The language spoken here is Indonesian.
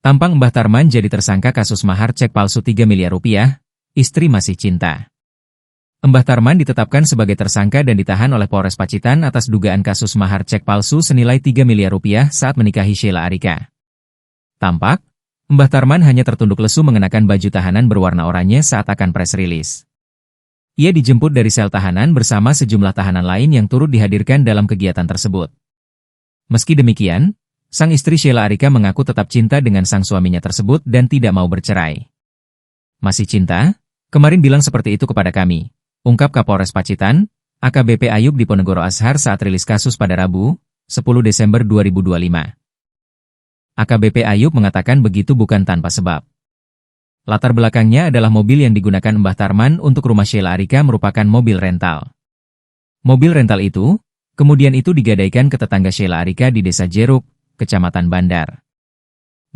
Tampang Mbah Tarman jadi tersangka kasus mahar cek palsu 3 miliar rupiah, istri masih cinta. Mbah Tarman ditetapkan sebagai tersangka dan ditahan oleh Polres Pacitan atas dugaan kasus mahar cek palsu senilai 3 miliar rupiah saat menikahi Sheila Arika. Tampak, Mbah Tarman hanya tertunduk lesu mengenakan baju tahanan berwarna oranye saat akan press release. Ia dijemput dari sel tahanan bersama sejumlah tahanan lain yang turut dihadirkan dalam kegiatan tersebut. Meski demikian, sang istri Sheila Arika mengaku tetap cinta dengan sang suaminya tersebut dan tidak mau bercerai. Masih cinta? Kemarin bilang seperti itu kepada kami, ungkap Kapolres Pacitan, AKBP Ayub Diponegoro Ashar saat rilis kasus pada Rabu, 10 Desember 2025. AKBP Ayub mengatakan begitu bukan tanpa sebab. Latar belakangnya adalah mobil yang digunakan Mbah Tarman untuk rumah Sheila Arika merupakan mobil rental. Mobil rental itu, kemudian digadaikan ke tetangga Sheila Arika di Desa Jeruk, Kecamatan Bandar.